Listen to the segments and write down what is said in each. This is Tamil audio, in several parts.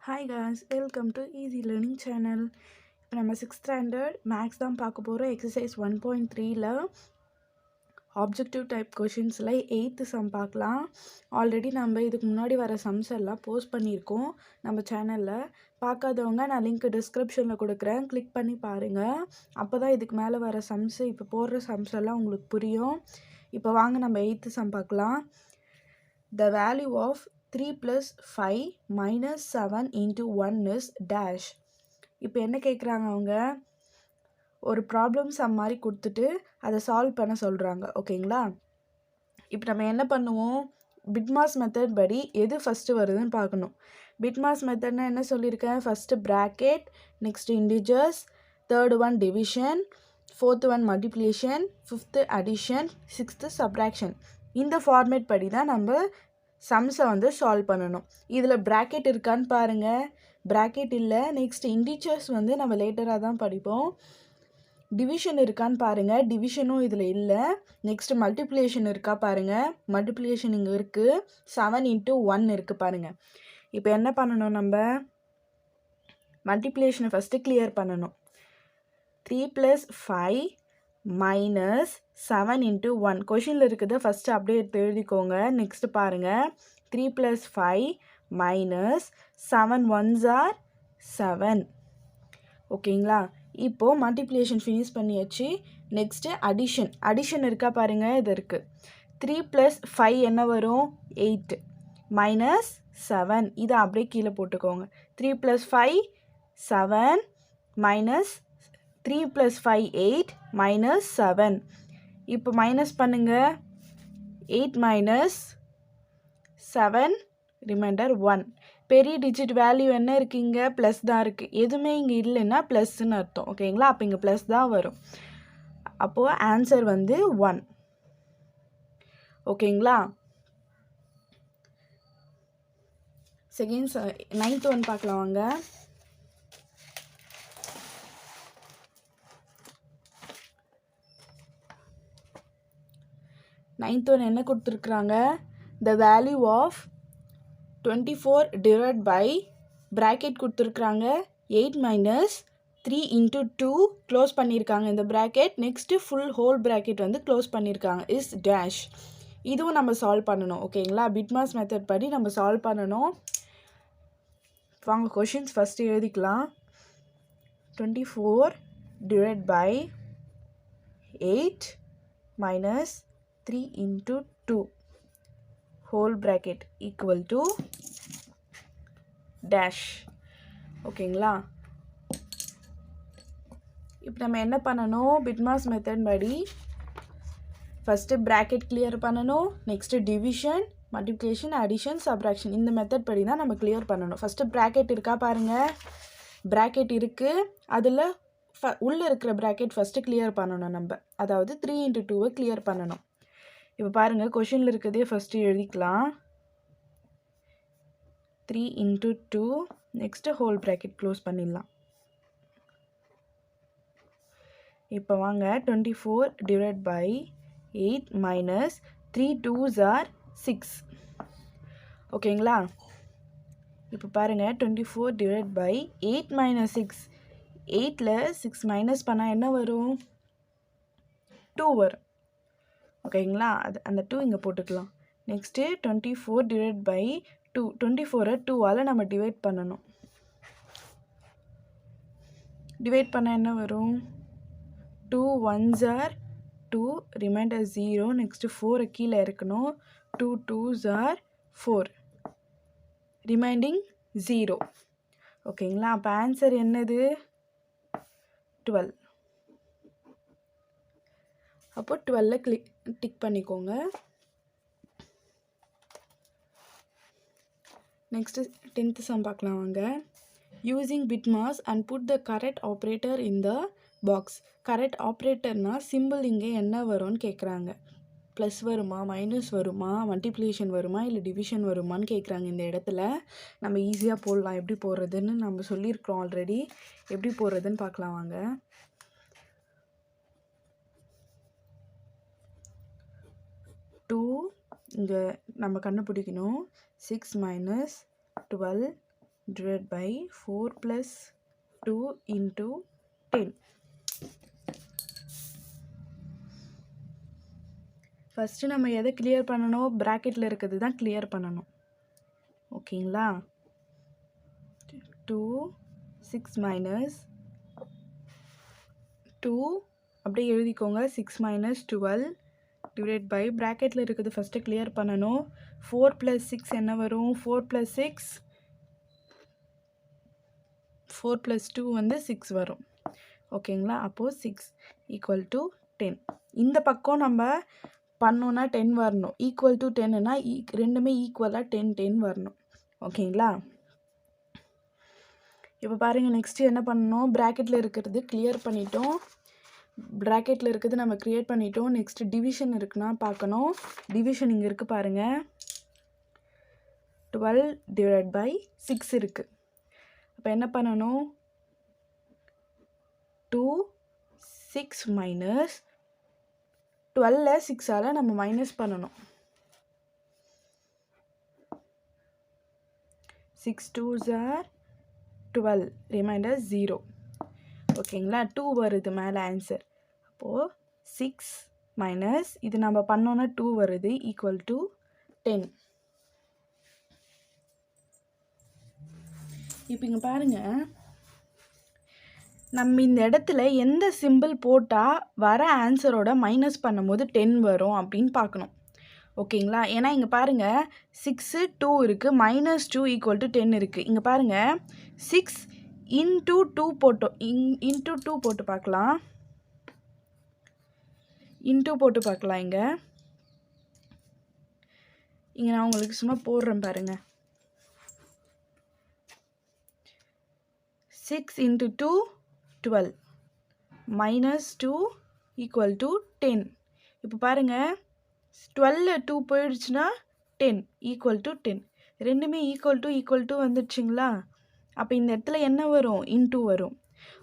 Hi guys, welcome to Easy Learning Channel. இப்போ நம்ம 6th ஸ்டாண்டர்ட் மேக்ஸ் தான் பார்க்க போகிறோம். எக்ஸசைஸ் 1.3ல ஆப்ஜெக்டிவ் டைப் கொஷின்ஸில் 8th சம் பார்க்கலாம். ஆல்ரெடி நம்ம இதுக்கு முன்னாடி வர சம்ஸ் எல்லாம் போஸ்ட் பண்ணியிருக்கோம் நம்ம சேனலில். பார்க்காதவங்க நான் லிங்க் டிஸ்கிரிப்ஷனில் கொடுக்குறேன், கிளிக் பண்ணி பாருங்கள். அப்போ தான் இதுக்கு மேலே வர சம்ஸ், இப்போ போடுற சம்ஸ் எல்லாம் உங்களுக்கு புரியும். இப்போ வாங்க நம்ம 8th சம் பார்க்கலாம். The value of 3 plus 5 minus 7 into 1 is dash. இப்போ என்ன கேட்குறாங்க, அவங்க ஒரு ப்ராப்ளம் சம் மாதிரி கொடுத்துட்டு அதை சால்வ் பண்ண சொல்கிறாங்க. ஓகேங்களா? இப்போ நம்ம என்ன பண்ணுவோம், பிட்மாஸ் மெத்தட் படி எது ஃபஸ்ட்டு வருதுன்னு பார்க்கணும். பிட்மாஸ் மெத்தட்னா என்ன சொல்லியிருக்கேன், first bracket, next integers, third one division, fourth one multiplication, fifth addition, sixth subtraction. இந்த ஃபார்மேட் படி தான் நம்ம சம்ஸை வந்து சால்வ் பண்ணணும். இதில் ப்ராக்கெட் இருக்கான்னு பாருங்கள், ப்ராக்கெட் இல்லை. நெக்ஸ்ட் இண்டிஜர்ஸ் வந்து நம்ம லேட்டராக தான் படிப்போம். டிவிஷன் இருக்கான்னு பாருங்கள், டிவிஷனும் இதில் இல்லை. நெக்ஸ்ட் மல்டிப்ளிகேஷன் இருக்கா பாருங்கள், மல்டிப்ளிகேஷன் இங்கே இருக்குது. 7 into 1 இருக்குது பாருங்கள். இப்போ என்ன பண்ணணும், நம்ம மல்டிப்ளிகேஷனை ஃபஸ்ட்டு கிளியர் பண்ணணும். 3 plus 5 minus 7 into 1 கொஷினில் இருக்குது, ஃபஸ்ட்டு அப்படியே எடுத்து எழுதிக்கோங்க. நெக்ஸ்ட் பாருங்கள், 3 plus 5 minus 7 ones are 7. ஓகேங்களா? இப்போது மல்டிப்ளிகேஷன் ஃபினிஷ் பண்ணியாச்சு. நெக்ஸ்ட்டு அடிஷன், அடிஷன் இருக்கா பாருங்கள், இது இருக்குது. 3 plus 5 என்ன வரும், 8 minus 7. இதை அப்படியே கீழே போட்டுக்கோங்க. 3 plus 5 7 minus 3 plus 5 8 minus 7. இப்போ மைனஸ் பண்ணுங்கள். 8 minus 7 ரிமைண்டர் 1. பெரிய டிஜிட் வேல்யூ என்ன இருக்குங்க, ப்ளஸ் தான் இருக்குது. எதுவுமே இங்கே இல்லைன்னா ப்ளஸ்ன்னு அர்த்தம். ஓகேங்களா? அப்போ இங்கே ப்ளஸ் தான் வரும். அப்போது ஆன்சர் வந்து 1. ஓகேங்களா? செகண்ட் 9th ஒன் பார்க்கலாம் வாங்க. நைன்த் ஒன் என்ன கொடுத்துருக்குறாங்க, the value of 24 divide by bracket கொடுத்துருக்குறாங்க. 8 மைனஸ் 3 into 2 க்ளோஸ் பண்ணியிருக்காங்க இந்த bracket. Next full whole bracket வந்து க்ளோஸ் பண்ணியிருக்காங்க, இஸ் டேஷ். இதுவும் நம்ம சால்வ் பண்ணணும். ஓகேங்களா? பிட்மாஸ் மெத்தட் படி நம்ம சால்வ் பண்ணணும். வாங்க கொஷின்ஸ் ஃபஸ்ட்டு எழுதிக்கலாம். 24 divide by 8 minus 3 into 2 whole bracket equal to dash. ஓகேங்களா? இப்போ நம்ம என்ன பண்ணணும், பிட்மாஸ் மெத்தட் படி ஃபஸ்ட்டு ப்ராக்கெட் கிளியர் பண்ணணும். Next division, multiplication, addition, subtraction. இந்த மெத்தட் படி தான் நம்ம கிளியர் பண்ணணும். ஃபஸ்ட்டு ப்ராக்கெட் இருக்கா பாருங்கள், ப்ராக்கெட் இருக்குது. அதில் உள்ளே இருக்கிற ப்ராக்கெட் ஃபஸ்ட்டு கிளியர் பண்ணணும் நம்ம, அதாவது 3 into 2 கிளியர் பண்ணணும். இப்போ பாருங்கள், கொஷினில் இருக்கிறதே ஃபஸ்ட்டு எழுதிக்கலாம். 3 into 2 next whole bracket close பண்ணிடலாம். இப்போ வாங்க, 24 divide by 8 minus 3 2s are 6. ஓகேங்களா? இப்போ பாருங்கள், 24 டிவைட் பை 8 மைனஸ் 6. 8ல் 6 மைனஸ் பண்ணால் என்ன வரும், 2 வரும். ஓகேங்களா? அந்த 2 இங்கே போட்டுக்கலாம். Next 24 divide by 2. 24 2ஆல் நம்ம டிவைட் பண்ணணும். டிவைட் பண்ணால் என்ன வரும், 2 ones are 2 ரிமைண்டர் 0. நெக்ஸ்ட்டு 4 கீழே இருக்கணும். 2 2s are 4 ரிமைண்டிங் 0. ஓகேங்களா? அப்போ ஆன்சர் என்னது, 12. அப்போ 12 டிக் பண்ணிக்கோங்க. நெக்ஸ்ட்டு 10th சம் பார்க்கலாம் வாங்க. Using BIDMAS and put the correct operator in the box. Correct ஆப்ரேட்டர்னால் சிம்பிள் இங்கே என்ன வரும்னு கேட்குறாங்க. ப்ளஸ் வருமா, மைனஸ் வருமா, மல்டிப்ளிகேஷன் வருமா, இல்லை டிவிஷன் வருமானு கேட்குறாங்க. இந்த இடத்துல நம்ம ஈஸியாக போடலாம். எப்படி போடுறதுன்னு நம்ம சொல்லியிருக்கிறோம் ஆல்ரெடி. எப்படி போடுறதுன்னு பார்க்கலாம் வாங்க. இங்கே நம்ம கண்டுபிடிக்கணும். 6 minus 12 divided by 4 plus 2 into 10. First நம்ம எதை கிளியர் பண்ணணும், ப்ராக்கெட்டில் இருக்கிறது தான் கிளியர் பண்ணணும். ஓகேங்களா? 2 6 மைனஸ் 2 அப்படியே எழுதிக்கோங்க. 6 மைனஸ் 12 டிவைட் பை ப்ராக்கெட்டில் இருக்குது ஃபஸ்ட்டு கிளியர் பண்ணணும். 4 + 6 என்ன வரும்? 4 + 6 4 + 2 வந்து 6 வரும். ஓகேங்களா? அப்போது 6 = 10. இந்த பக்கம் நம்ம பண்ணோன்னா 10 வரணும். ஈக்குவல் டு 10னா ரெண்டுமே ஈக்குவலாக 10 10 வரணும். ஓகேங்களா? இப்போ பாருங்கள், நெக்ஸ்ட்டு என்ன பண்ணணும், ப்ராக்கெட்டில் இருக்கிறது கிளியர் பண்ணிட்டோம். ப்ராக்கெட்டில் இருக்கிறது நம்ம க்ரியேட் பண்ணிட்டோம். நெக்ஸ்ட்டு டிவிஷன் இருக்குன்னா பார்க்கணும். டிவிஷன் இங்கே இருக்குது பாருங்கள். 12 டிவைட் பை 6 இருக்குது. அப்போ என்ன பண்ணணும், 2 6 மைனஸ் 12 6ஆல் நம்ம மைனஸ் பண்ணணும். 6 2s are 12, ரிமைண்டர் 0. ஓகேங்களா? 2 வருது மேலே ஆன்சர். அப்போது 6 மைனஸ் இது நம்ம பண்ணோன்னா 2 வருது, ஈக்குவல் டு 10. இப்போ இங்கே பாருங்கள், நம்ம இந்த இடத்துல எந்த சிம்பிள் போட்டால் வர ஆன்சரோட மைனஸ் பண்ணும்போது 10 வரும் அப்படின்னு பார்க்கணும். ஓகேங்களா? ஏன்னா இங்கே பாருங்கள், 6 2 இருக்குது, -2 = 10 இருக்குது. இங்கே பாருங்கள், 6 into 2 போட்டோம், into 2 போட்டு பார்க்கலாம். இன்ட்டு போட்டு பார்க்கலாம். இங்கே நான் உங்களுக்கு சும்மா போடுறேன் பாருங்கள். 6 into 2 12 -2 = 10. இப்போ பாருங்கள், 12 2 போயிடுச்சுன்னா 10 = 10. ரெண்டுமே ஈக்குவல் டு வந்துடுச்சுங்களா? அப்போ இந்த இடத்துல என்ன வரும், இன்ட்டு வரும்.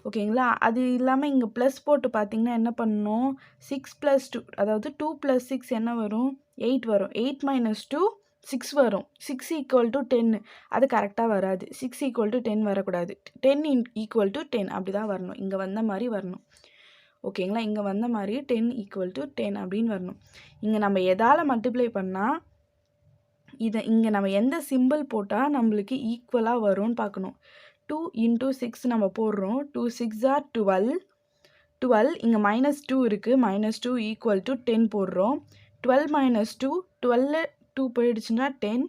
ஓகேங்களா? அது இல்லாமல் இங்கே ப்ளஸ் போட்டு பார்த்தீங்கன்னா என்ன பண்ணணும், 6 + 2 அதாவது 2 + 6 என்ன வரும், 8 வரும். 8 - 2 6 வரும். 6 = 10. அது கரெக்டாக வராது. 6 = 10 வரக்கூடாது. 10 = 10 அப்படி தான் வரணும். இங்கே வந்த மாதிரி வரணும். ஓகேங்களா? இங்கே வந்த மாதிரி 10 = 10 அப்படின்னு வரணும். இங்கே நம்ம எதால் மல்டிப்ளை பண்ணால் இங்கே நம்ம எந்த சிம்பிள் போட்டால் நம்மளுக்கு ஈக்குவலாக வரும்னு பார்க்கணும். 2 into 6 நம்ம போடுறோம். 2 6 are 12. 12 இங்கே -2 இருக்குது. -2 = 10 போடுறோம். 12 - 2 12 2 போயிடுச்சுன்னா 10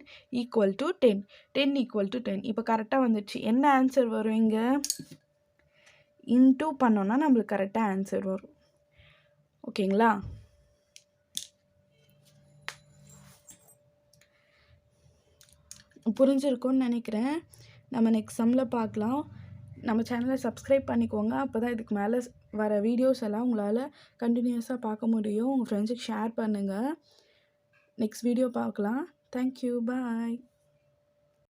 = 10. 10 = 10. இப்போ கரெக்டாக வந்துடுச்சு. என்ன ஆன்சர் வரும், இங்கே இன்டூ பண்ணோன்னா நம்மளுக்கு கரெக்டாக ஆன்சர் வரும். ஓகேங்களா? புரிஞ்சிருக்கும்னு நினைக்கிறேன். நம்ம நெக்ஸ்ட் சம்மில் பார்க்கலாம். நம்ம சேனலை சப்ஸ்கிரைப் பண்ணிக்கோங்க. அப்போ தான் இதுக்கு மேலே வர வீடியோஸ் எல்லாம் உங்களால் கண்டினியூஸாக பார்க்க முடியும். உங்கள் ஃப்ரெண்ட்ஸுக்கு ஷேர் பண்ணுங்கள். நெக்ஸ்ட் வீடியோ பார்க்கலாம். தேங்க்யூ, பாய்.